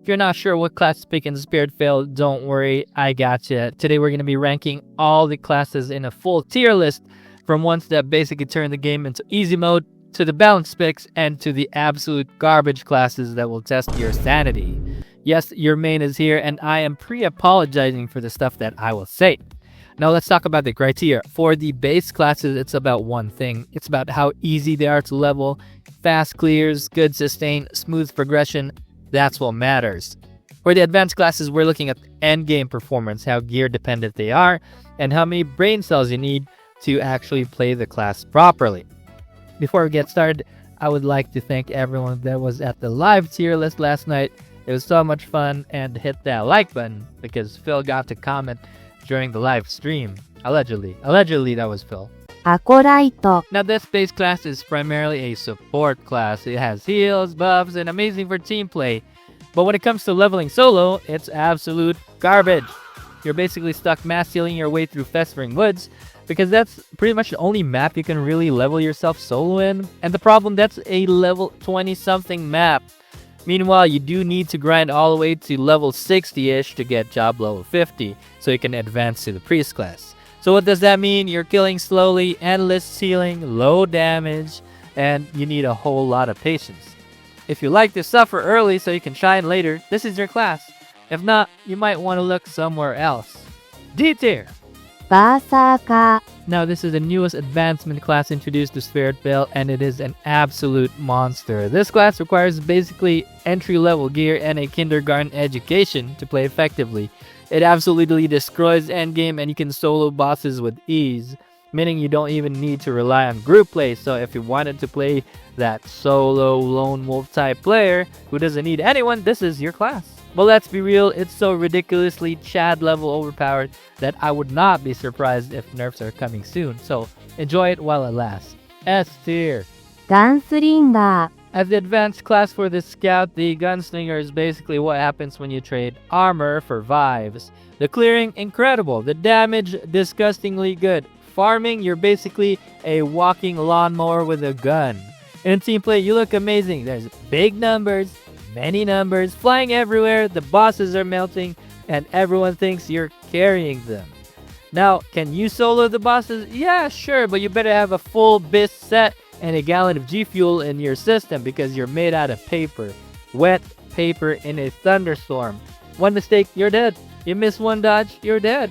If you're not sure what class to pick in SpiritVale, don't worry, I gotcha. Today we're going to be ranking all the classes in a full tier list, from ones that basically turn the game into easy mode, to the balanced picks, and to the absolute garbage classes that will test your sanity. Yes, your main is here, and I am pre-apologizing for the stuff that I will say. Now let's talk about the criteria. For the base classes, it's about one thing. It's about how easy they are to level, fast clears, good sustain, smooth progression. That's what matters. For the advanced classes, we're looking at endgame performance, how gear dependent they are, and how many brain cells you need to actually play the class properly. Before we get started, I would like to thank everyone that was at the live tier list last night. It was so much fun, and hit that like button because Phil got to comment during the live stream. Allegedly that was Phil. Acolyte. Now this base class is primarily a support class. It has heals, buffs, and amazing for team play. But when it comes to leveling solo, it's absolute garbage. You're basically stuck mass healing your way through Festering Woods, because that's pretty much the only map you can really level yourself solo in. And the problem, that's a level 20 something map. Meanwhile, you do need to grind all the way to level 60-ish to get job level 50, so you can advance to the priest class. So what does that mean? You're killing slowly, endless healing, low damage, and you need a whole lot of patience. If you like to suffer early so you can shine later, this is your class. If not, you might want to look somewhere else. D tier. Berzerker. Now this is the newest advancement class introduced to SpiritVale, and it is an absolute monster. This class requires basically entry-level gear and a kindergarten education to play effectively. It absolutely destroys endgame, and you can solo bosses with ease, meaning you don't even need to rely on group play. So if you wanted to play that solo lone wolf type player who doesn't need anyone, this is your class. But let's be real, it's so ridiculously Chad level overpowered that I would not be surprised if nerfs are coming soon. So enjoy it while it lasts. S tier. Gunslinger. As the advanced class for the scout, the Gunslinger is basically what happens when you trade armor for vibes. The clearing, incredible. The damage, disgustingly good. Farming, you're basically a walking lawnmower with a gun. In team play, you look amazing. There's big numbers, many numbers, flying everywhere, the bosses are melting, and everyone thinks you're carrying them. Now, can you solo the bosses? Yeah, sure, but you better have a full BIS set and a gallon of G Fuel in your system, because you're made out of paper. Wet paper in a thunderstorm. One mistake, you're dead. You miss one dodge, you're dead.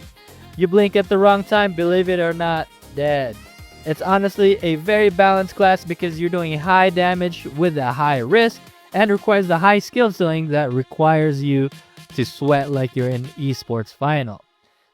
You blink at the wrong time, believe it or not, dead. It's honestly a very balanced class because you're doing high damage with a high risk, and requires the high skill ceiling that requires you to sweat like you're in esports final.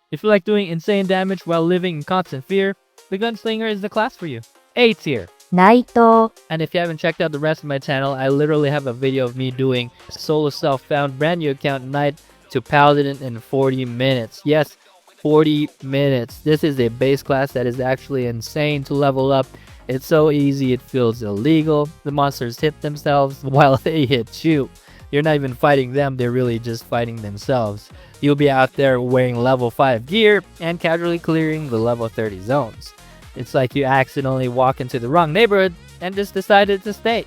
If you like doing insane damage while living in constant fear, the Gunslinger is the class for you. A tier. Knight. And if you haven't checked out the rest of my channel, I literally have a video of me doing solo self-found brand new account Knight to Paladin in 40 minutes. Yes, 40 minutes. This is a base class that is actually insane to level up. It's so easy, it feels illegal. The monsters hit themselves while they hit you. You're not even fighting them, they're really just fighting themselves. You'll be out there wearing level 5 gear and casually clearing the level 30 zones. It's like you accidentally walk into the wrong neighborhood and just decided to stay.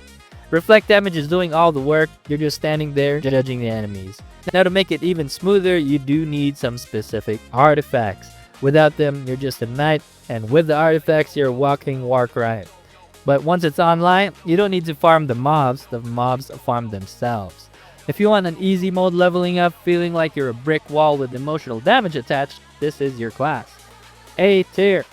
Reflect damage is doing all the work, you're just standing there judging the enemies. Now to make it even smoother, you do need some specific artifacts. Without them, you're just a knight, and with the artifacts, you're a walking war crime. But once it's online, you don't need to farm the mobs farm themselves. If you want an easy mode leveling up, feeling like you're a brick wall with emotional damage attached, this is your class. A tier.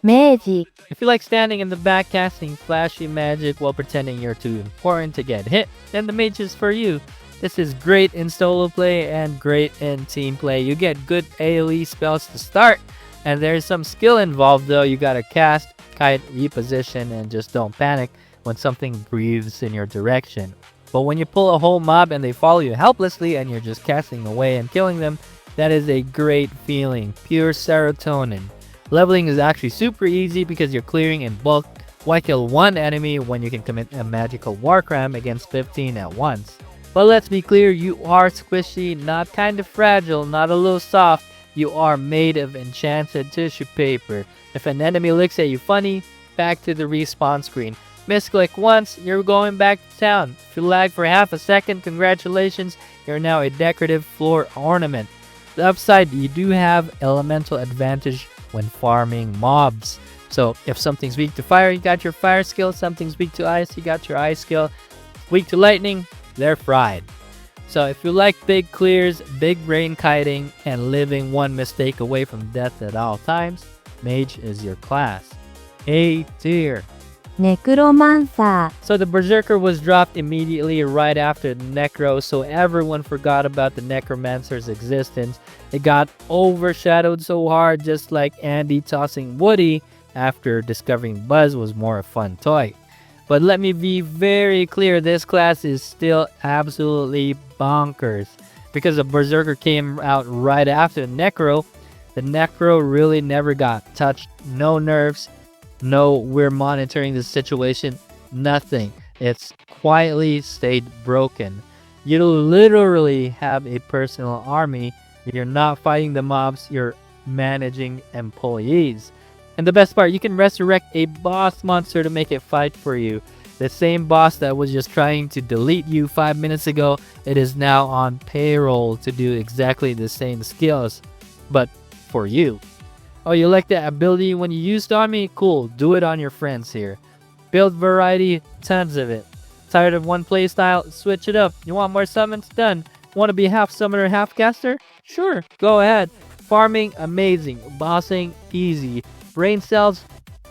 Mage. If you like standing in the back casting flashy magic while pretending you're too important to get hit, then the Mage is for you. This is great in solo play and great in team play. You get good AoE spells to start, and there's some skill involved though. You gotta cast, kite, reposition, and just don't panic when something breathes in your direction. But when you pull a whole mob and they follow you helplessly and you're just casting away and killing them, that is a great feeling. Pure serotonin. Leveling is actually super easy because you're clearing in bulk. Why kill one enemy when you can commit a magical war crime against 15 at once? But let's be clear, you are squishy, not kind of fragile, not a little soft. You are made of enchanted tissue paper. If an enemy looks at you funny, back to the respawn screen. Misclick once, you're going back to town. If you lag for half a second, congratulations, you're now a decorative floor ornament. The upside, you do have elemental advantage when farming mobs. So if something's weak to fire, you got your fire skill. Something's weak to ice, you got your ice skill. Weak to lightning, they're fried. So if you like big clears, big brain kiting, and living one mistake away from death at all times, Mage is your class. A tier. Necromancer. So the Berzerker was dropped immediately right after the Necro, so everyone forgot about the Necromancer's existence. It got overshadowed so hard, just like Andy tossing Woody after discovering Buzz was more a fun toy. But let me be very clear, this class is still absolutely bonkers. Because the Berzerker came out right after the Necro really never got touched. No nerfs. No, we're monitoring the situation. Nothing. It's quietly stayed broken. You literally have a personal army. You're not fighting the mobs, you're managing employees. And the best part, you can resurrect a boss monster to make it fight for you. The same boss that was just trying to delete you 5 minutes ago, it is now on payroll to do exactly the same skills, but for you. Oh, you like that ability when you used army? Cool, do it on your friends here. Build variety, tons of it. Tired of one playstyle? Switch it up. You want more summons? Done. Want to be half summoner, half caster? Sure, go ahead. Farming, amazing. Bossing, easy. Brain cells,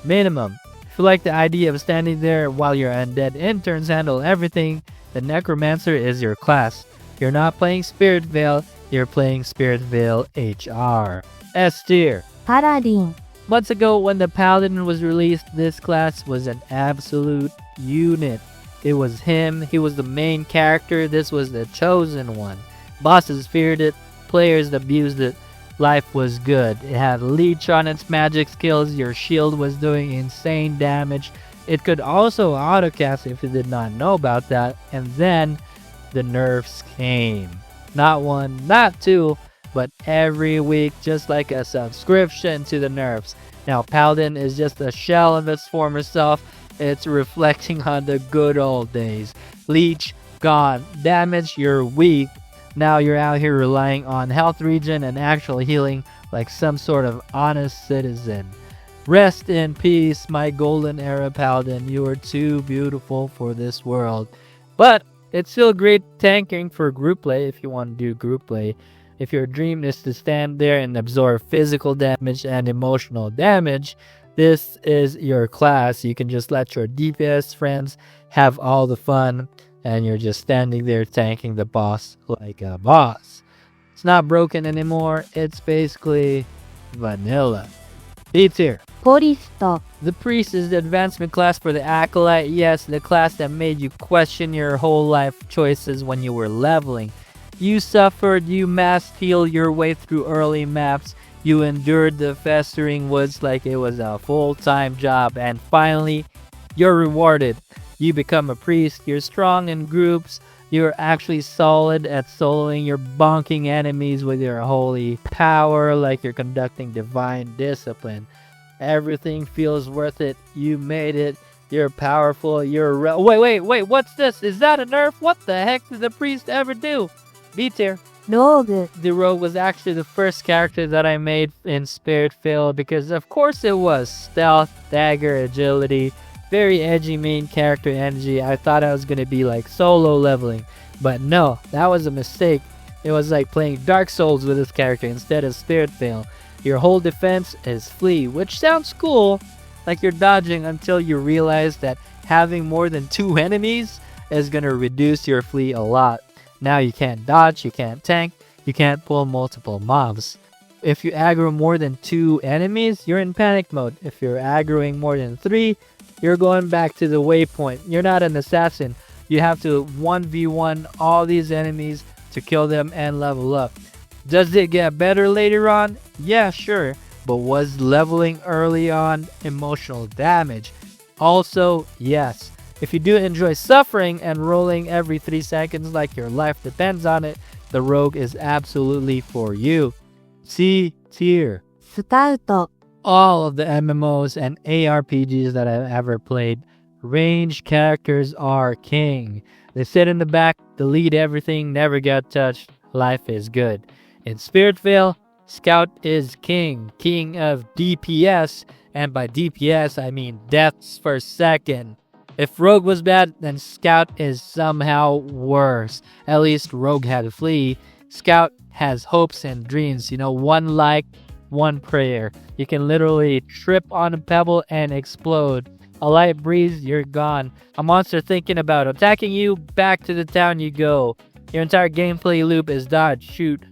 minimum. If you like the idea of standing there while your undead interns handle everything, the Necromancer is your class. You're not playing SpiritVale, you're playing SpiritVale HR. S tier. Paladin. Months ago when the Paladin was released, this class was an absolute unit. It was him, he was the main character, this was the chosen one. Bosses feared it, players abused it, life was good. It had leech on its magic skills, your shield was doing insane damage. It could also autocast if you did not know about that, and then the nerfs came. Not one, not two, but every week, just like a subscription to the nerfs. Now Paladin is just a shell of its former self. It's reflecting on the good old days. Leech, gone. Damage, you're weak. Now you're out here relying on health regen and actual healing like some sort of honest citizen. Rest in peace, my golden era Paladin. You are too beautiful for this world. But it's still great tanking for group play if you want to do group play. If your dream is to stand there and absorb physical damage and emotional damage, this is your class. You can just let your DPS friends have all the fun, and you're just standing there tanking the boss like a boss. It's not broken anymore. It's basically vanilla. B tier. Priest. The Priest is the advancement class for the Acolyte. Yes, the class that made you question your whole life choices when you were leveling. You suffered, you mass healed your way through early maps, you endured the festering woods like it was a full-time job, and finally, you're rewarded. You become a priest, you're strong in groups, you're actually solid at soloing, you're bonking enemies with your holy power like you're conducting divine discipline. Everything feels worth it, you made it, you're powerful, wait, what's this? Is that a nerf? What the heck did the priest ever do? B tier. Rogue. The Rogue was actually the first character that I made in SpiritVale because of course it was. Stealth, dagger, agility, very edgy main character energy. I thought I was going to be like solo leveling, but no, that was a mistake. It was like playing Dark Souls with this character instead of SpiritVale. Your whole defense is flee, which sounds cool, like you're dodging until you realize that having more than 2 enemies is going to reduce your flee a lot. Now you can't dodge, you can't tank, you can't pull multiple mobs. If you aggro more than 2 enemies, you're in panic mode. If you're aggroing more than 3, you're going back to the waypoint. You're not an assassin. You have to 1v1 all these enemies to kill them and level up. Does it get better later on? Yeah, sure. But was leveling early on emotional damage? Also, yes. If you do enjoy suffering and rolling every 3 seconds like your life depends on it, the Rogue is absolutely for you. C tier. Scout. All of the MMOs and ARPGs that I've ever played, Range characters are king. They sit in the back, delete everything, never get touched. Life is good. In SpiritVale, Scout is king. King of DPS. And by DPS, I mean deaths per second. If Rogue was bad, then Scout is somehow worse. At least Rogue had to flee. Scout has hopes and dreams. You know, one like, one prayer. You can literally trip on a pebble and explode. A light breeze, you're gone. A monster thinking about attacking you, back to the town you go. Your entire gameplay loop is dodge, shoot,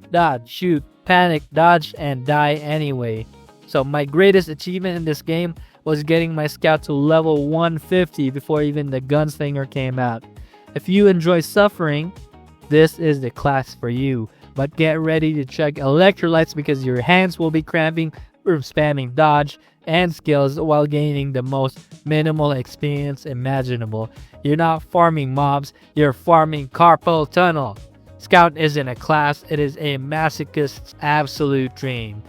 panic, dodge, and die anyway. So my greatest achievement in this game was getting my Scout to level 150 before even the Gunslinger came out. If you enjoy suffering, this is the class for you. But get ready to check electrolytes because your hands will be cramping from spamming dodge and skills while gaining the most minimal experience imaginable. You're not farming mobs, you're farming carpal tunnel. Scout isn't a class, it is a masochist's absolute dream.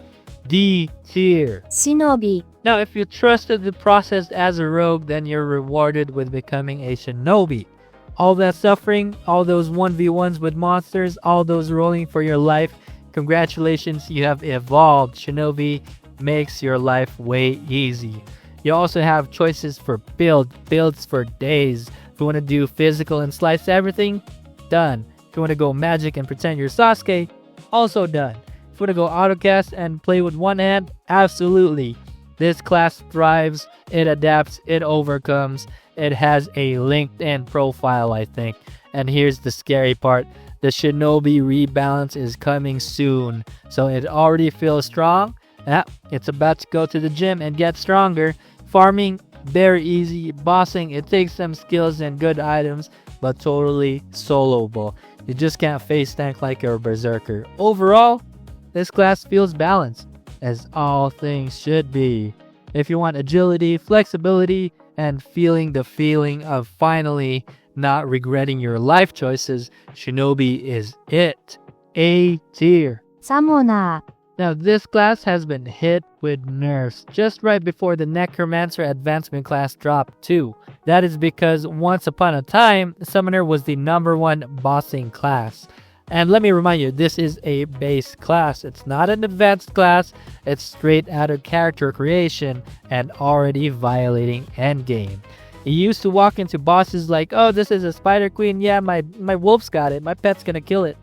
D tier. Shinobi. Now, if you trusted the process as a rogue, then you're rewarded with becoming a shinobi. All that suffering, all those 1v1s with monsters, all those rolling for your life, congratulations, you have evolved. Shinobi makes your life way easy. You also have choices for builds for days. If you want to do physical and slice everything, done. If you want to go magic and pretend you're Sasuke, also done. If you want to go autocast and play with one hand, absolutely. This class thrives, it adapts, it overcomes. It has a LinkedIn profile, I think. And here's the scary part. The Shinobi rebalance is coming soon. So it already feels strong. It's about to go to the gym and get stronger. Farming, very easy. Bossing, it takes some skills and good items, but totally soloable. You just can't face tank like a Berzerker. Overall, this class feels balanced, as all things should be. If you want agility, flexibility, and feeling the feeling of finally not regretting your life choices, Shinobi is it. A tier. Summoner. Now, this class has been hit with nerfs just right before the Necromancer advancement class dropped too. That is because once upon a time, Summoner was the #1 bossing class. And let me remind you, this is a base class. It's not an advanced class. It's straight out of character creation and already violating endgame. You used to walk into bosses like, oh, this is a spider queen. Yeah, my wolf's got it. My pet's gonna kill it.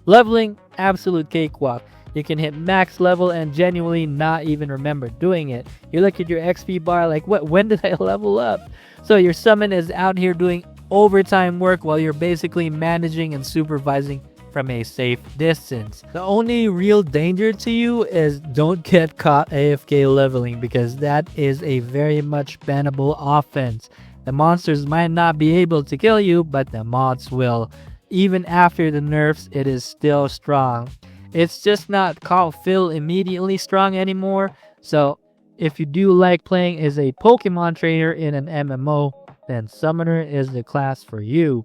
Leveling, absolute cakewalk. You can hit max level and genuinely not even remember doing it. You look at your XP bar like, what? When did I level up? So your summon is out here doing overtime work while you're basically managing and supervising from a safe distance. The only real danger to you is don't get caught AFK leveling, because that is a very much bannable offense. The monsters might not be able to kill you, but the mods will. Even after the nerfs, it is still strong. It's just not called Phil immediately strong anymore. So if you do like playing as a Pokemon trainer in an MMO, then Summoner is the class for you.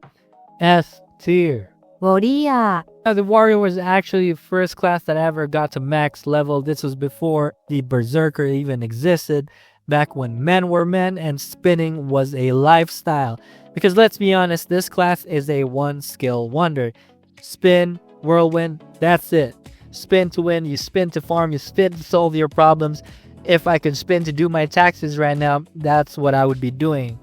S tier. Warrior. Now, the Warrior was actually the first class that I ever got to max level. This was before the Berzerker even existed, back when men were men and spinning was a lifestyle. Because let's be honest, this class is a one skill wonder. Spin, whirlwind, that's it. Spin to win, you spin to farm, you spin to solve your problems. If I could spin to do my taxes right now, that's what I would be doing.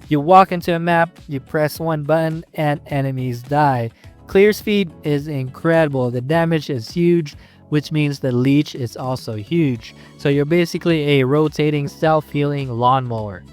You walk into a map, you press one button, and enemies die. Clear speed is incredible. The damage is huge, which means the leech is also huge. So you're basically a rotating self-healing lawnmower.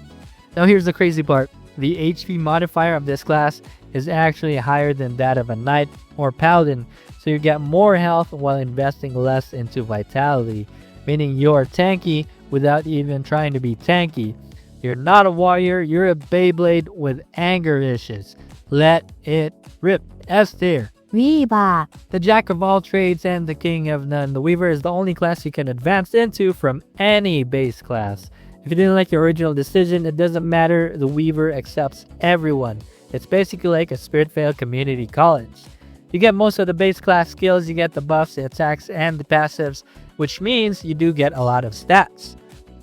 Now here's the crazy part. The HP modifier of this class is actually higher than that of a knight or paladin. So you get more health while investing less into vitality. Meaning you're tanky without even trying to be tanky. You're not a warrior, you're a Beyblade with anger issues. Let it rip. S tier. Weaver. The jack of all trades and the king of none. The Weaver is the only class you can advance into from any base class. If you didn't like your original decision, it doesn't matter. The Weaver accepts everyone. It's basically like a SpiritVale community college. You get most of the base class skills, you get the buffs, the attacks, and the passives, which means you do get a lot of stats.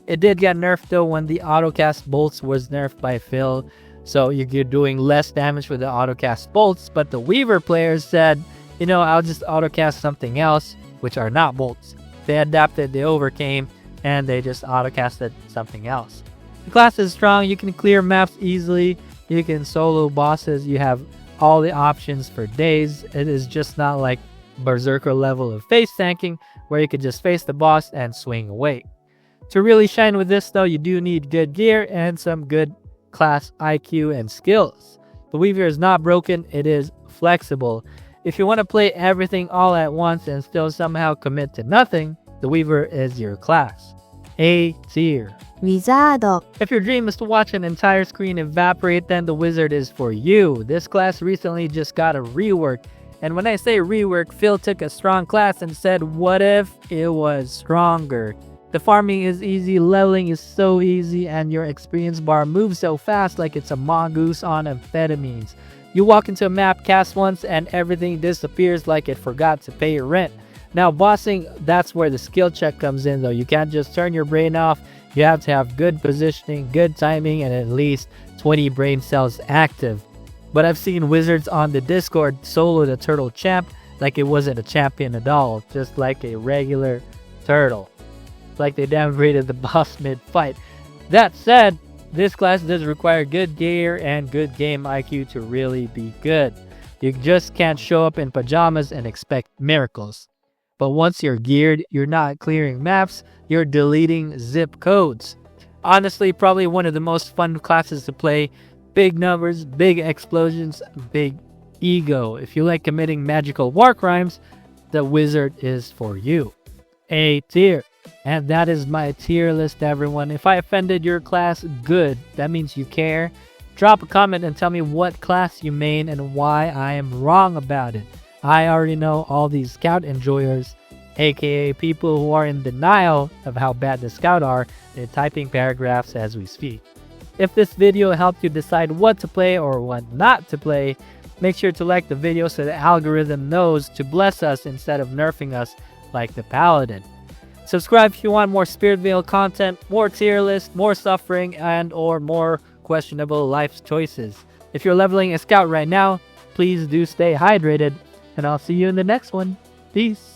It did get nerfed though when the autocast bolts was nerfed by Phil. So you're doing less damage with the autocast bolts, but the Weaver players said, I'll just autocast something else, which are not bolts. They adapted, they overcame, and they just autocasted something else. The class is strong, you can clear maps easily, you can solo bosses, you have all the options for days. It is just not like Berzerker level of face tanking, where you could just face the boss and swing away. To really shine with this though, you do need good gear and some good class IQ and skills. The Weaver is not broken, it is flexible. If you want to play everything all at once and still somehow commit to nothing, the Weaver is your class. A tier. ウィザード If your dream is to watch an entire screen evaporate, then the Wizard is for you. This class recently just got a rework. And when I say rework, Phil took a strong class and said, what if it was stronger? The farming is easy, leveling is so easy, and your experience bar moves so fast like it's a mongoose on amphetamines. You walk into a map, cast once, and everything disappears like it forgot to pay your rent. Now bossing, that's where the skill check comes in though. You can't just turn your brain off. You have to have good positioning, good timing, and at least 20 brain cells active. But I've seen wizards on the Discord solo the turtle champ like it wasn't a champion at all, just like a regular turtle. Like they downgraded the boss mid-fight. That said, this class does require good gear and good game IQ to really be good. You just can't show up in pajamas and expect miracles. But once you're geared, you're not clearing maps, you're deleting zip codes. Honestly, probably one of the most fun classes to play. Big numbers, big explosions, big ego. If you like committing magical war crimes, the Wizard is for you. A tier. And that is my tier list, everyone. If I offended your class, good. That means you care. Drop a comment and tell me what class you main and why I am wrong about it. I already know all these scout enjoyers, aka people who are in denial of how bad the scout are, they're typing paragraphs as we speak. If this video helped you decide what to play or what not to play, make sure to like the video so the algorithm knows to bless us instead of nerfing us like the Paladin. Subscribe if you want more SpiritVale content, more tier list, more suffering, and or more questionable life choices. If you're leveling a scout right now, please do stay hydrated, and I'll see you in the next one. Peace.